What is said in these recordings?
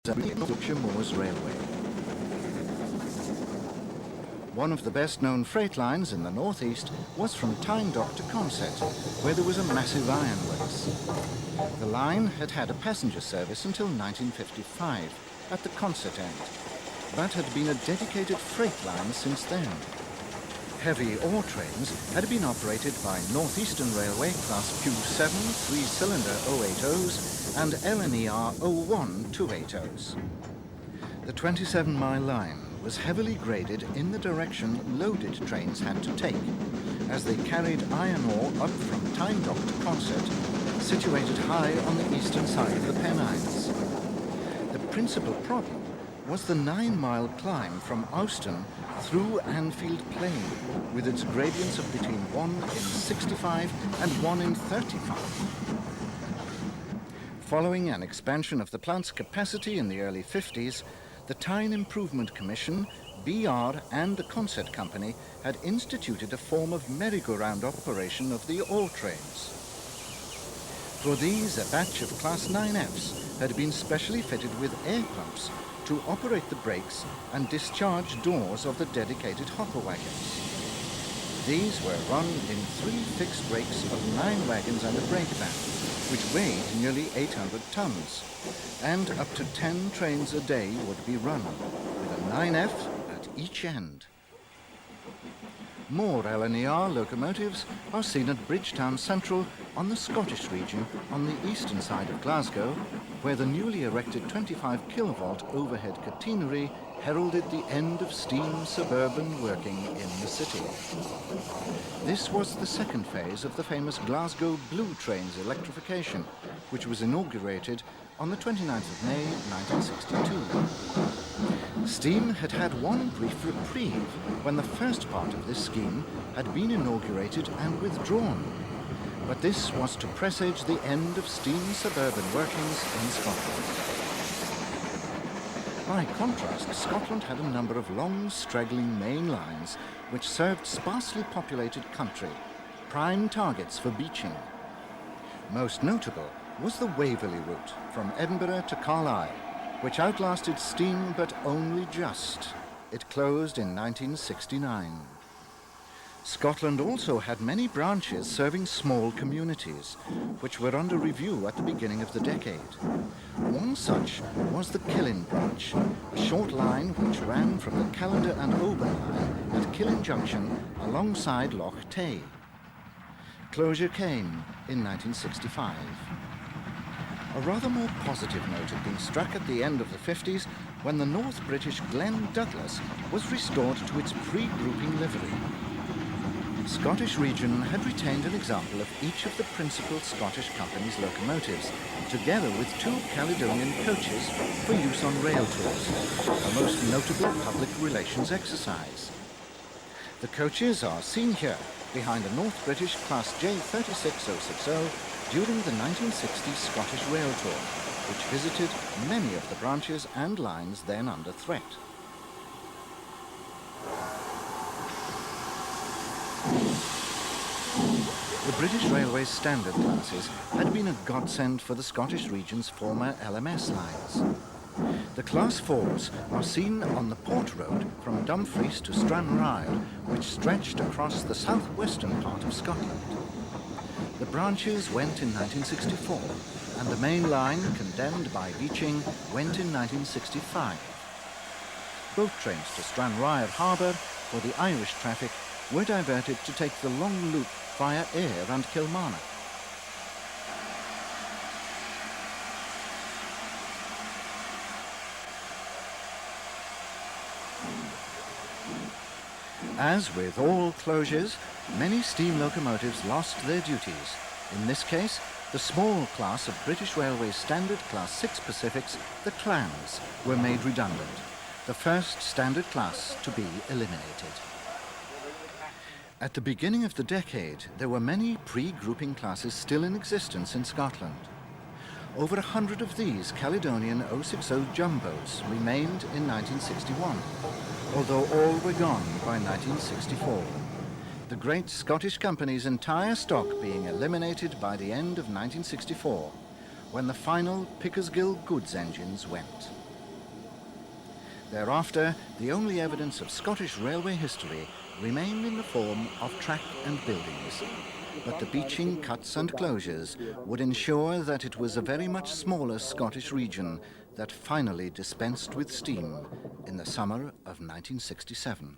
Moors Railway. One of the best-known freight lines in the northeast was from Tyne Dock to Consett, where there was a massive ironworks. The line had had a passenger service until 1955 at the Consett end, but had been a dedicated freight line since then. Heavy ore trains had been operated by Northeastern Railway Class Q7 3-cylinder 080s and LNER 01 280s. The 27-mile line was heavily graded in the direction loaded trains had to take, as they carried iron ore up from Tyne Dock to Consett, situated high on the eastern side of the Pennines. The principal problem was the 9-mile climb from Euston through Anfield Plain, with its gradients of between 1 in 65 and 1 in 35. Following an expansion of the plant's capacity in the early 50s, the Tyne Improvement Commission, BR and the Consett Company had instituted a form of merry-go-round operation of the ore trains. For these, a batch of Class 9Fs had been specially fitted with air pumps to operate the brakes and discharge doors of the dedicated hopper wagons. These were run in 3 fixed rakes of 9 wagons and a brake van, which weighed nearly 800 tons, and up to 10 trains a day would be run, with a 9F at each end. More LNER locomotives are seen at Bridgetown Central on the Scottish region on the eastern side of Glasgow, where the newly erected 25 kilovolt overhead catenary heralded the end of steam suburban working in the city. This was the second phase of the famous Glasgow Blue Trains electrification, which was inaugurated on the 29th of May 1962. Steam had had one brief reprieve when the first part of this scheme had been inaugurated and withdrawn, but this was to presage the end of steam suburban workings in Scotland. By contrast, Scotland had a number of long, straggling main lines which served sparsely populated country, prime targets for beaching. Most notable was the Waverley route from Edinburgh to Carlisle, which outlasted steam but only just. It closed in 1969. Scotland also had many branches serving small communities, which were under review at the beginning of the decade. One such was the Killin branch, a short line which ran from the Callander and Oban line at Killin Junction alongside Loch Tay. Closure came in 1965. A rather more positive note had been struck at the end of the 50s when the North British Glen Douglas was restored to its pre-grouping livery. Scottish Region had retained an example of each of the principal Scottish company's locomotives, together with 2 Caledonian coaches for use on rail tours, a most notable public relations exercise. The coaches are seen here behind a North British Class J 36060 during the 1960 Scottish Rail Tour, which visited many of the branches and lines then under threat. The British Railway's standard classes had been a godsend for the Scottish region's former LMS lines. The Class 4s are seen on the Port Road from Dumfries to Stranraer, which stretched across the southwestern part of Scotland. The branches went in 1964, and the main line, condemned by beaching, went in 1965. Boat trains to Stranraer Harbour for the Irish traffic were diverted to take the long loop via Ayr and Kilmarnock. As with all closures, many steam locomotives lost their duties. In this case, the small class of British Railway's standard Class 6 Pacifics, the Clans, were made redundant, the first standard class to be eliminated. At the beginning of the decade, there were many pre-grouping classes still in existence in Scotland. Over 100 of these Caledonian 060 jumbos remained in 1961, although all were gone by 1964. The great Scottish company's entire stock being eliminated by the end of 1964, when the final Pickersgill goods engines went. Thereafter, the only evidence of Scottish railway history remained in the form of track and buildings. But the beaching, cuts and closures would ensure that it was a very much smaller Scottish region that finally dispensed with steam in the summer of 1967.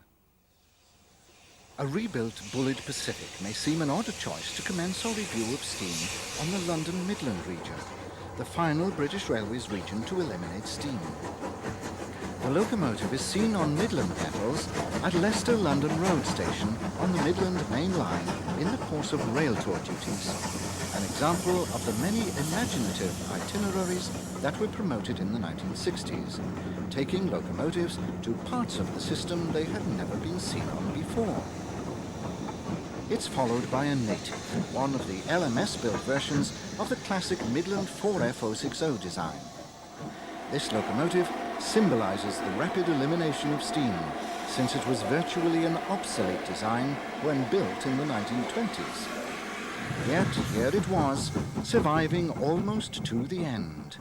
A rebuilt Bullard Pacific may seem an odd choice to commence our review of steam on the London Midland region, the final British Railways region to eliminate steam. The locomotive is seen on Midland metals at Leicester London Road Station on the Midland Main Line in the course of rail tour duties, an example of the many imaginative itineraries that were promoted in the 1960s, taking locomotives to parts of the system they had never been seen on before. It's followed by a native, one of the LMS-built versions of the classic Midland 4F060 design. This locomotive symbolizes the rapid elimination of steam, since it was virtually an obsolete design when built in the 1920s. Yet here it was, surviving almost to the end,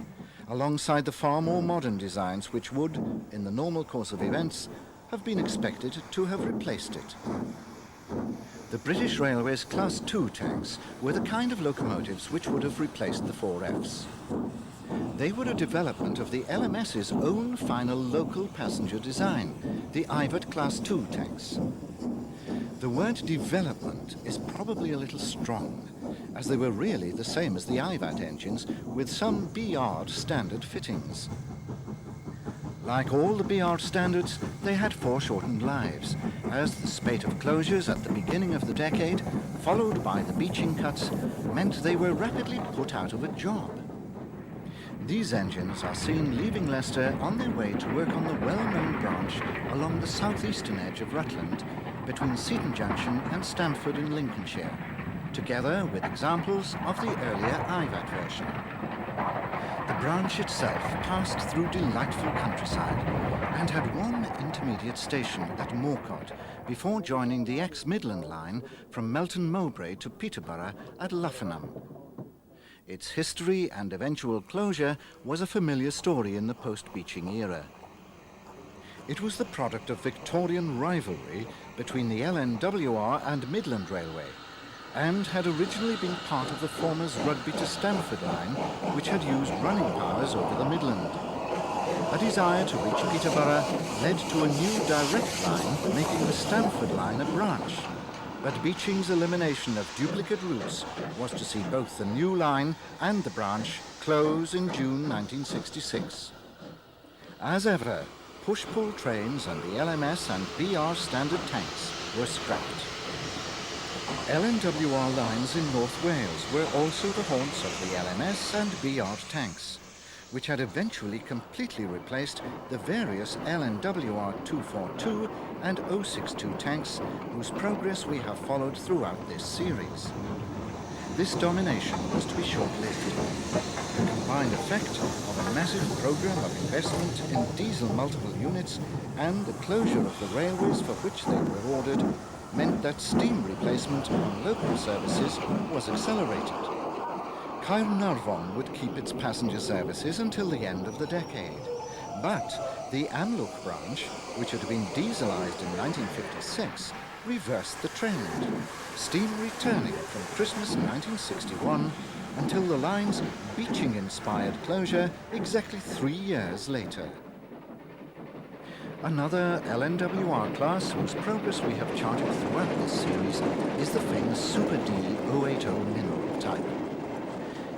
alongside the far more modern designs which would, in the normal course of events, have been expected to have replaced it. The British Railways Class 2 tanks were the kind of locomotives which would have replaced the 4Fs. They were a development of the LMS's own final local passenger design, the IVAT Class 2 tanks. The word development is probably a little strong, as they were really the same as the IVAT engines with some BR standard fittings. Like all the BR standards, they had foreshortened lives, as the spate of closures at the beginning of the decade, followed by the beaching cuts, meant they were rapidly put out of a job. These engines are seen leaving Leicester on their way to work on the well-known branch along the southeastern edge of Rutland, between Seaton Junction and Stamford in Lincolnshire, together with examples of the earlier IVAT version. The branch itself passed through delightful countryside and had one intermediate station at Morcott before joining the ex-Midland line from Melton Mowbray to Peterborough at Luffenham. Its history and eventual closure was a familiar story in the post-beaching era. It was the product of Victorian rivalry between the LNWR and Midland Railway, and had originally been part of the former's Rugby to Stamford line, which had used running powers over the Midland. A desire to reach Peterborough led to a new direct line, making the Stamford line a branch. But Beeching's elimination of duplicate routes was to see both the new line and the branch close in June 1966. As ever, push-pull trains and the LMS and BR standard tanks were scrapped. LNWR lines in North Wales were also the haunts of the LMS and BR tanks, which had eventually completely replaced the various LNWR 242 and 062 tanks whose progress we have followed throughout this series. This domination was to be short-lived. The combined effect of a massive program of investment in diesel multiple units and the closure of the railways for which they were ordered meant that steam replacement on local services was accelerated. Caernarfon would keep its passenger services until the end of the decade. But the Amlwch branch, which had been dieselized in 1956, reversed the trend, steam returning from Christmas 1961 until the line's beaching-inspired closure exactly 3 years later. Another LNWR class whose progress we have charted throughout this series is the famous Super D 080 mineral type.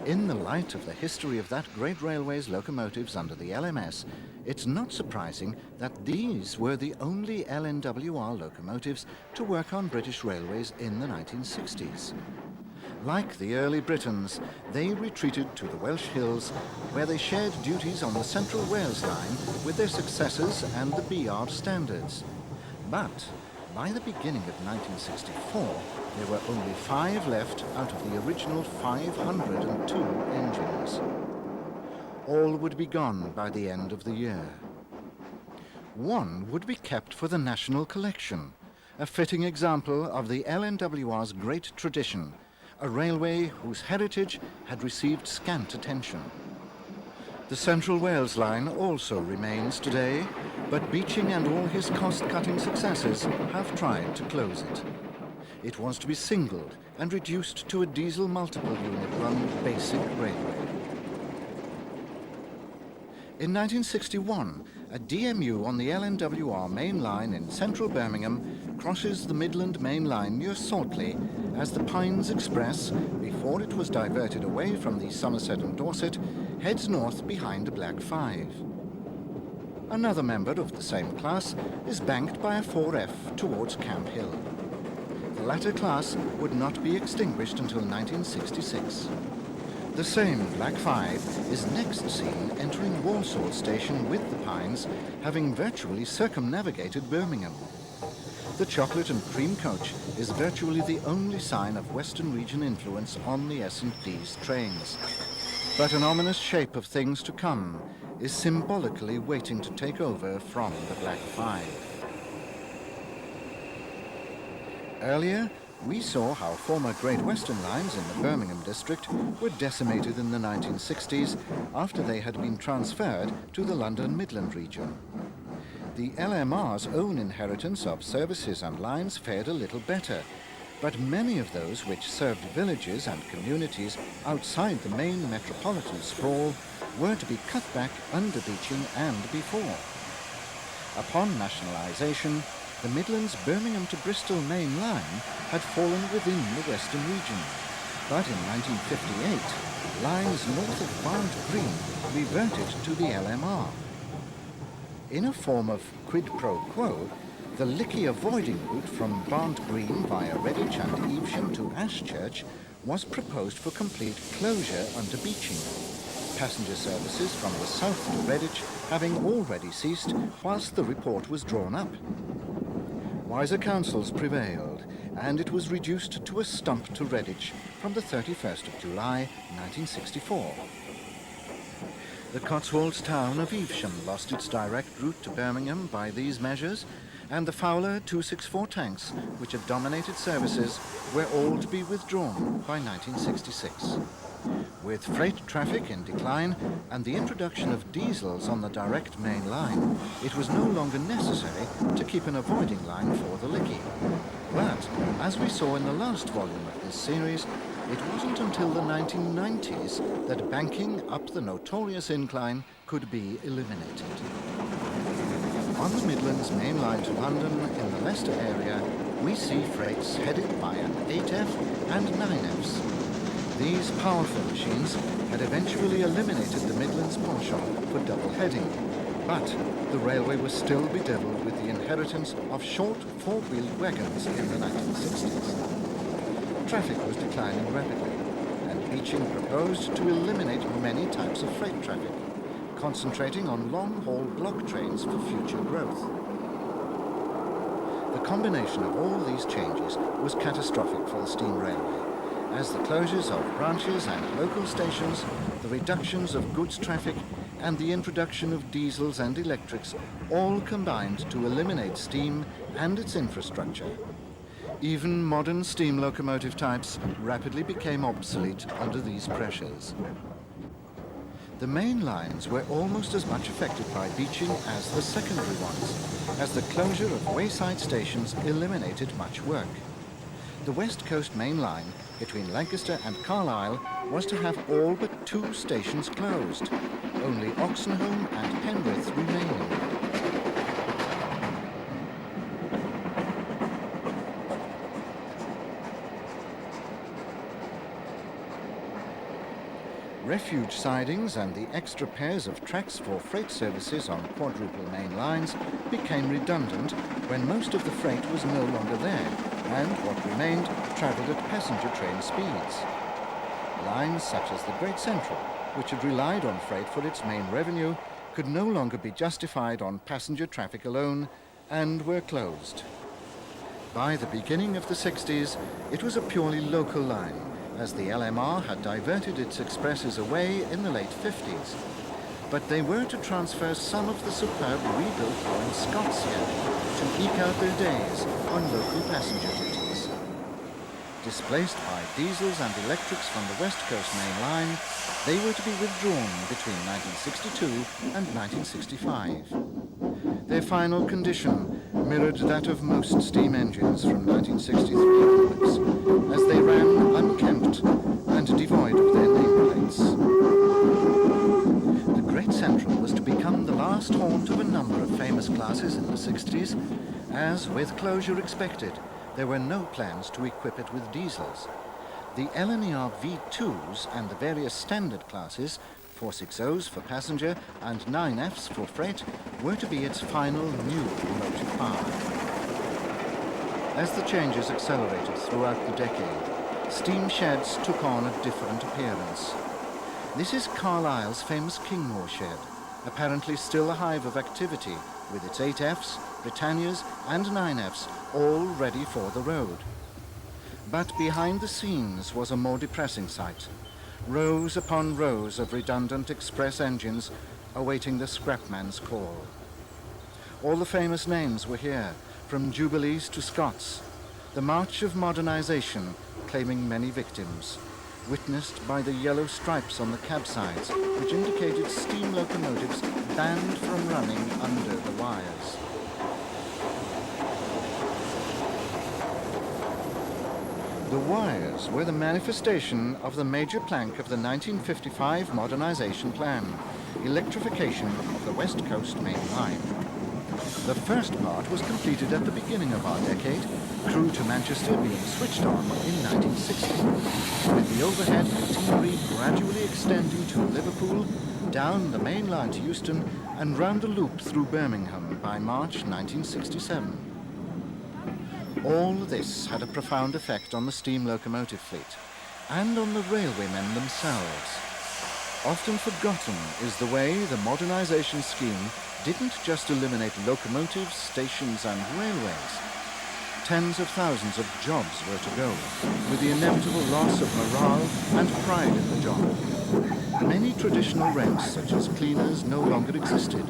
In the light of the history of that great railway's locomotives under the LMS, it's not surprising that these were the only LNWR locomotives to work on British railways in the 1960s. Like the early Britons, they retreated to the Welsh hills, where they shared duties on the Central Wales line with their successors and the BR standards. But by the beginning of 1964, there were only 5 left out of the original 502 engines. All would be gone by the end of the year. One would be kept for the National Collection, a fitting example of the LNWR's great tradition, a railway whose heritage had received scant attention. The Central Wales line also remains today, but Beeching and all his cost-cutting successors have tried to close it. It was to be singled and reduced to a diesel multiple unit run basic railway. In 1961, a DMU on the LNWR main line in central Birmingham crosses the Midland Main Line near Saltley as the Pines Express, before it was diverted away from the Somerset and Dorset, heads north behind the Black 5. Another member of the same class is banked by a 4F towards Camp Hill. The latter class would not be extinguished until 1966. The same Black 5 is next seen entering Walsall Station with the Pines, having virtually circumnavigated Birmingham. The chocolate and cream coach is virtually the only sign of Western region influence on the S&D's trains. But an ominous shape of things to come is symbolically waiting to take over from the Black 5. Earlier, we saw how former Great Western lines in the Birmingham district were decimated in the 1960s after they had been transferred to the London Midland region. The LMR's own inheritance of services and lines fared a little better, but many of those which served villages and communities outside the main metropolitan sprawl were to be cut back under Beeching and before. Upon nationalisation, the Midlands Birmingham to Bristol main line had fallen within the Western region, but in 1958, lines north of Barnt Green reverted to the LMR. In a form of quid pro quo, the Lickey avoiding route from Barnt Green via Redditch and Evesham to Ashchurch was proposed for complete closure under Beeching, passenger services from the south to Redditch having already ceased whilst the report was drawn up. Wiser counsels prevailed, and it was reduced to a stump to Redditch from the 31st of July 1964. The Cotswolds town of Evesham lost its direct route to Birmingham by these measures, and the Fowler 264 tanks, which had dominated services, were all to be withdrawn by 1966. With freight traffic in decline and the introduction of diesels on the direct main line, it was no longer necessary to keep an avoiding line for the Lickey. But, as we saw in the last volume of this series, it wasn't until the 1990s that banking up the notorious incline could be eliminated. On the Midlands main line to London in the Leicester area, we see freights headed by an 8F and 9Fs. These powerful machines had eventually eliminated the Midlands penchant for double heading, but the railway was still bedevilled with the inheritance of short four-wheeled wagons in the 1960s. Traffic was declining rapidly, and Beeching proposed to eliminate many types of freight traffic, concentrating on long-haul block trains for future growth. The combination of all these changes was catastrophic for the steam railway, as the closures of branches and local stations, the reductions of goods traffic, and the introduction of diesels and electrics all combined to eliminate steam and its infrastructure. Even modern steam locomotive types rapidly became obsolete under these pressures. The main lines were almost as much affected by Beeching as the secondary ones, as the closure of wayside stations eliminated much work. The West Coast main line between Lancaster and Carlisle was to have all but 2 stations closed, only Oxenholme and Penrith remaining. Refuge sidings and the extra pairs of tracks for freight services on quadruple main lines became redundant when most of the freight was no longer there, and what remained travelled at passenger train speeds. Lines such as the Great Central, which had relied on freight for its main revenue, could no longer be justified on passenger traffic alone and were closed. By the beginning of the 60s, it was a purely local line, as the LMR had diverted its expresses away in the late 50s. But they were to transfer some of the superb rebuilt line Scots here to eke out their days on local passenger duties. Displaced by diesels and electrics from the West Coast Main Line, they were to be withdrawn between 1962 and 1965. Their final condition mirrored that of most steam engines from 1963 onwards, as they ran unkempt and devoid of their nameplates. The Great Central was to become the last haunt of a number of famous classes in the 60s, as, with closure expected, there were no plans to equip it with diesels. The LNER V2s and the various standard classes, 460s for passenger and 9Fs for freight, were to be its final new locomotive power. As the changes accelerated throughout the decade, steam sheds took on a different appearance. This is Carlisle's famous Kingmore shed, apparently still a hive of activity, with its 8Fs, Britannias and 9Fs all ready for the road. But behind the scenes was a more depressing sight. Rows upon rows of redundant express engines awaiting the scrapman's call. All the famous names were here, from Jubilees to Scots. The march of modernization claiming many victims, witnessed by the yellow stripes on the cab sides, which indicated steam locomotives banned from running under the wires. The wires were the manifestation of the major plank of the 1955 modernization plan, electrification of the West Coast Main Line. The first part was completed at the beginning of our decade, Crewe to Manchester being switched on in 1960, with the overhead catenary gradually extending to Liverpool, down the main line to Euston, and round the loop through Birmingham by March 1967. All this had a profound effect on the steam locomotive fleet and on the railwaymen themselves. Often forgotten is the way the modernization scheme didn't just eliminate locomotives, stations and railways. Tens of thousands of jobs were to go, with the inevitable loss of morale and pride in the job. Many traditional ranks, such as cleaners, no longer existed,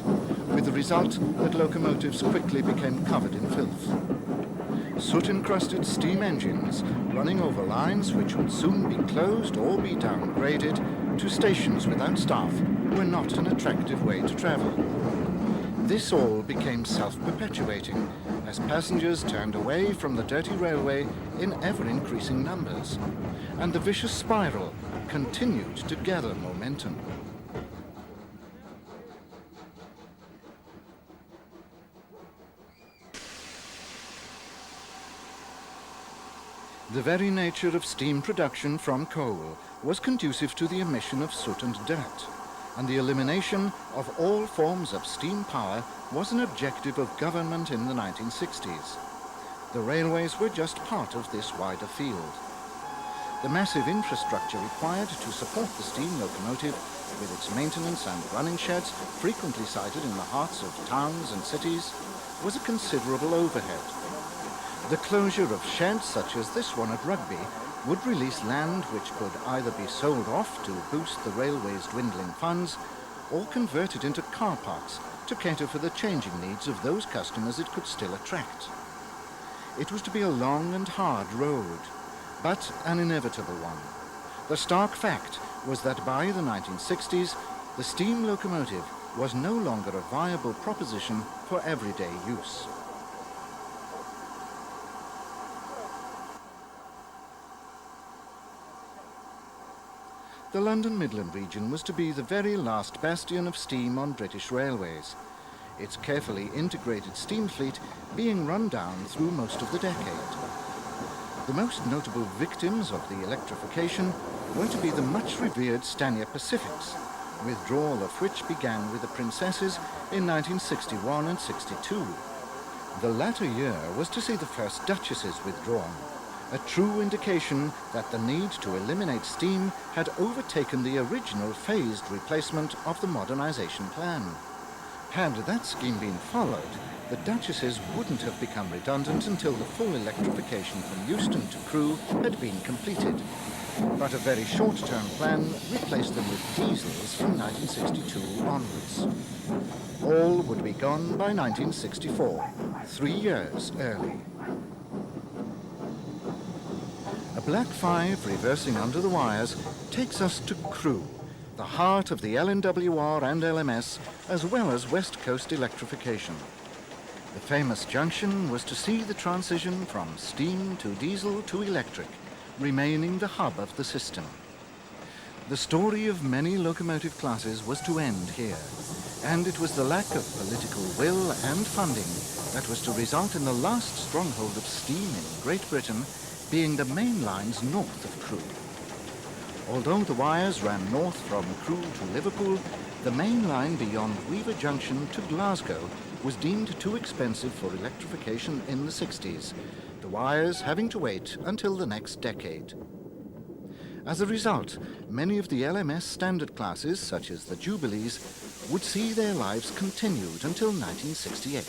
with the result that locomotives quickly became covered in filth. Soot-encrusted steam engines running over lines which would soon be closed or be downgraded to stations without staff were not an attractive way to travel. This all became self-perpetuating as passengers turned away from the dirty railway in ever-increasing numbers, and the vicious spiral continued to gather momentum. The very nature of steam production from coal was conducive to the emission of soot and dirt, and the elimination of all forms of steam power was an objective of government in the 1960s. The railways were just part of this wider field. The massive infrastructure required to support the steam locomotive, with its maintenance and running sheds frequently sited in the hearts of towns and cities, was a considerable overhead. The closure of sheds such as this one at Rugby would release land which could either be sold off to boost the railway's dwindling funds or converted into car parks to cater for the changing needs of those customers it could still attract. It was to be a long and hard road, but an inevitable one. The stark fact was that by the 1960s, the steam locomotive was no longer a viable proposition for everyday use. The London Midland region was to be the very last bastion of steam on British railways, its carefully integrated steam fleet being run down through most of the decade. The most notable victims of the electrification were to be the much-revered Stania Pacifics, withdrawal of which began with the Princesses in 1961 and 62. The latter year was to see the first Duchesses withdrawn, a true indication that the need to eliminate steam had overtaken the original phased replacement of the modernization plan. Had that scheme been followed, the Duchesses wouldn't have become redundant until the full electrification from Euston to Crewe had been completed. But a very short-term plan replaced them with diesels from 1962 onwards. All would be gone by 1964, 3 years early. A Black 5 reversing under the wires takes us to Crewe, the heart of the LNWR and LMS, as well as West Coast electrification. The famous junction was to see the transition from steam to diesel to electric, remaining the hub of the system. The story of many locomotive classes was to end here, and it was the lack of political will and funding that was to result in the last stronghold of steam in Great Britain being the main lines north of Crewe. Although the wires ran north from Crewe to Liverpool, the main line beyond Weaver Junction to Glasgow was deemed too expensive for electrification in the 60s, the wires having to wait until the next decade. As a result, many of the LMS standard classes, such as the Jubilees, would see their lives continued until 1968.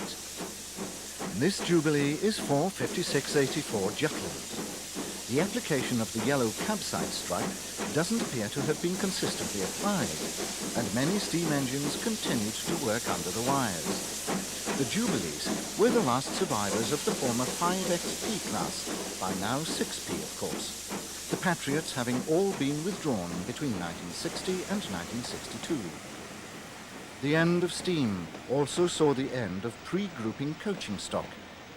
This Jubilee is 45684 Jutland. The application of the yellow cabsite stripe doesn't appear to have been consistently applied, and many steam engines continued to work under the wires. The Jubilees were the last survivors of the former 5XP class, by now 6P of course, the Patriots having all been withdrawn between 1960 and 1962. The end of steam also saw the end of pre-grouping coaching stock,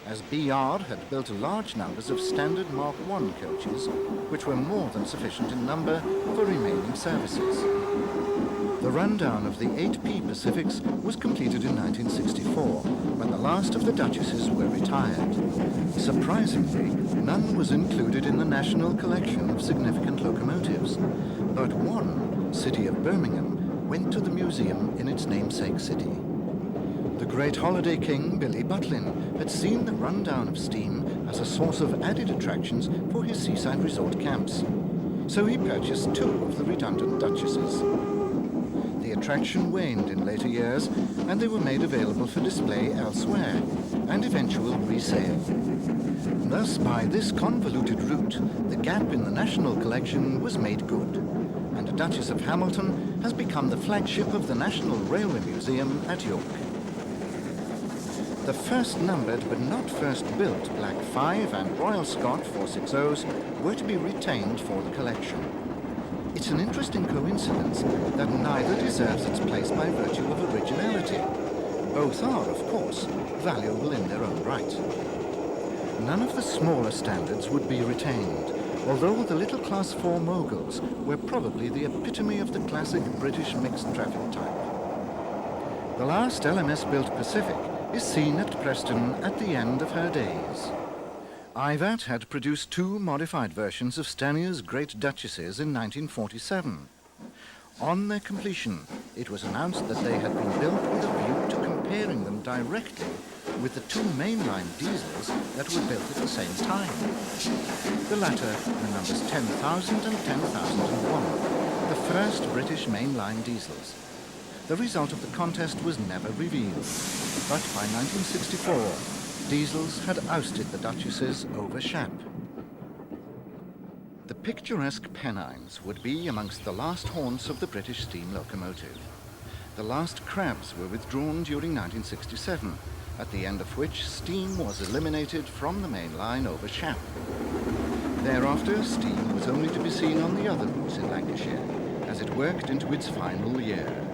as BR had built large numbers of standard Mark I coaches, which were more than sufficient in number for remaining services. The rundown of the 8P Pacifics was completed in 1964, when the last of the Duchesses were retired. Surprisingly, none was included in the National Collection of Significant Locomotives, but one, City of Birmingham, went to the museum in its namesake city. The great holiday king, Billy Butlin, had seen the rundown of steam as a source of added attractions for his seaside resort camps, so he purchased 2 of the redundant Duchesses. The attraction waned in later years, and they were made available for display elsewhere, and eventual resale. Thus, by this convoluted route, the gap in the national collection was made good, and a Duchess of Hamilton has become the flagship of the National Railway Museum at York. The first numbered but not first built Black 5 and Royal Scot 460s were to be retained for the collection. It's an interesting coincidence that neither deserves its place by virtue of originality. Both are, of course, valuable in their own right. None of the smaller standards would be retained, although the little Class 4 moguls were probably the epitome of the classic British mixed traffic type. The last LMS-built Pacific is seen at Preston at the end of her days. IVAT had produced 2 modified versions of Stanier's Great Duchesses in 1947. On their completion, it was announced that they had been built with a view to comparing them directly with the 2 mainline diesels that were built at the same time. The latter were numbers 10,000 and 10,001, the first British mainline diesels. The result of the contest was never revealed, but by 1964, diesels had ousted the Duchesses over Shap. The picturesque Pennines would be amongst the last haunts of the British steam locomotive. The last crabs were withdrawn during 1967, at the end of which steam was eliminated from the main line over Shap. Thereafter, steam was only to be seen on the other routes in Lancashire, as it worked into its final year.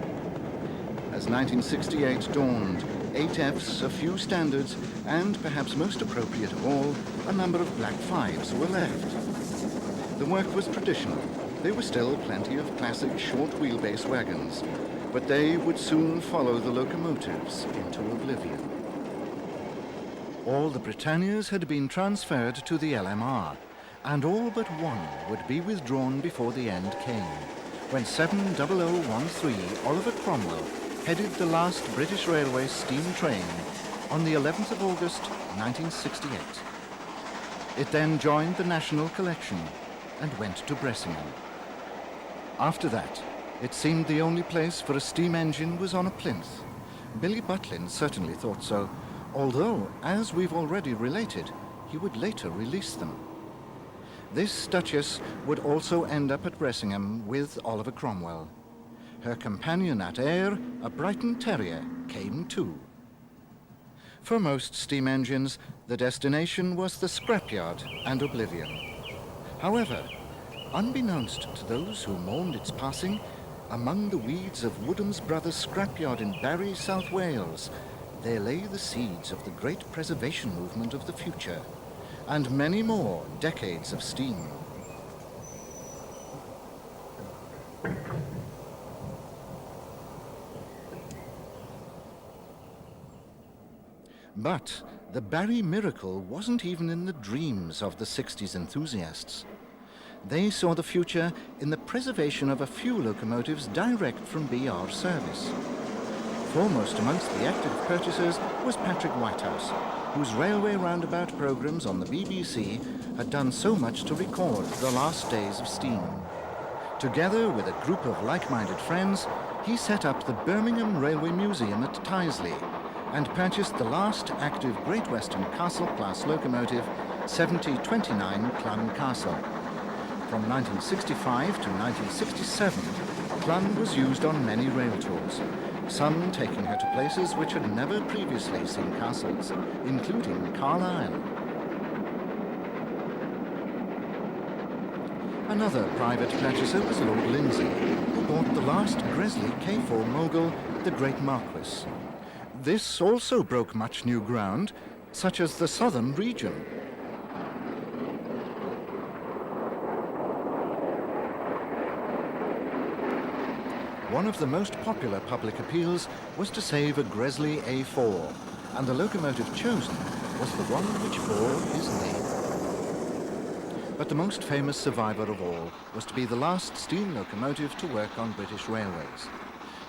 As 1968 dawned, 8 Fs, a few standards, and perhaps most appropriate of all, a number of Black 5s were left. The work was traditional. There were still plenty of classic short wheelbase wagons, but they would soon follow the locomotives into oblivion. All the Britannias had been transferred to the LMR, and all but one would be withdrawn before the end came, when 70013 Oliver Cromwell headed the last British Railway steam train on the 11th of August, 1968. It then joined the National Collection and went to Bressingham. After that, it seemed the only place for a steam engine was on a plinth. Billy Butlin certainly thought so, although, as we've already related, he would later release them. This Duchess would also end up at Bressingham with Oliver Cromwell. Her companion at Ayr, a Brighton Terrier, came too. For most steam engines, the destination was the scrapyard and oblivion. However, unbeknownst to those who mourned its passing, among the weeds of Woodham's Brothers scrapyard in Barry, South Wales, there lay the seeds of the great preservation movement of the future, and many more decades of steam. But the Barry miracle wasn't even in the dreams of the 60s enthusiasts. They saw the future in the preservation of a few locomotives direct from BR service. Foremost amongst the active purchasers was Patrick Whitehouse, whose railway roundabout programs on the BBC had done so much to record the last days of steam. Together with a group of like-minded friends, he set up the Birmingham Railway Museum at Tyseley and purchased the last active Great Western Castle-class locomotive, 7029 Clun Castle. From 1965 to 1967, Clun was used on many rail tours, some taking her to places which had never previously seen castles, including Carlisle. Another private purchaser was Lord Lindsay, who bought the last Gresley K4 mogul, the Great Marquis. This also broke much new ground, such as the southern region. One of the most popular public appeals was to save a Gresley A4, and the locomotive chosen was the one which bore his name. But the most famous survivor of all was to be the last steam locomotive to work on British railways.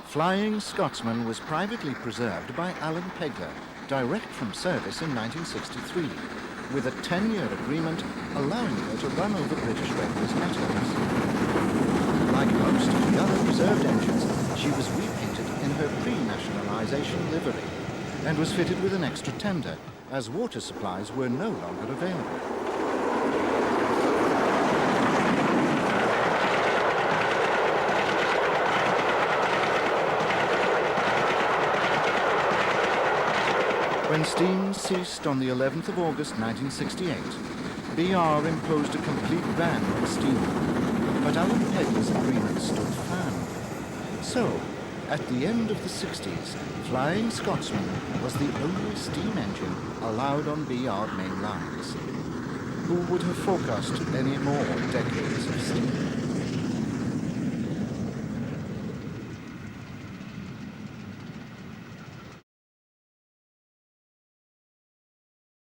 Flying Scotsman was privately preserved by Alan Pegler, direct from service in 1963, with a 10-year agreement allowing her to run over British Railways networks. Like most of the other preserved engines, she was repainted in her pre-nationalisation livery and was fitted with an extra tender, as water supplies were no longer available. When steam ceased on the 11th of August 1968, BR imposed a complete ban on steam, but Alan Pegler's agreement stood firm. So, at the end of the 60s, Flying Scotsman was the only steam engine allowed on BR main lines. Who would have forecast any more decades of steam?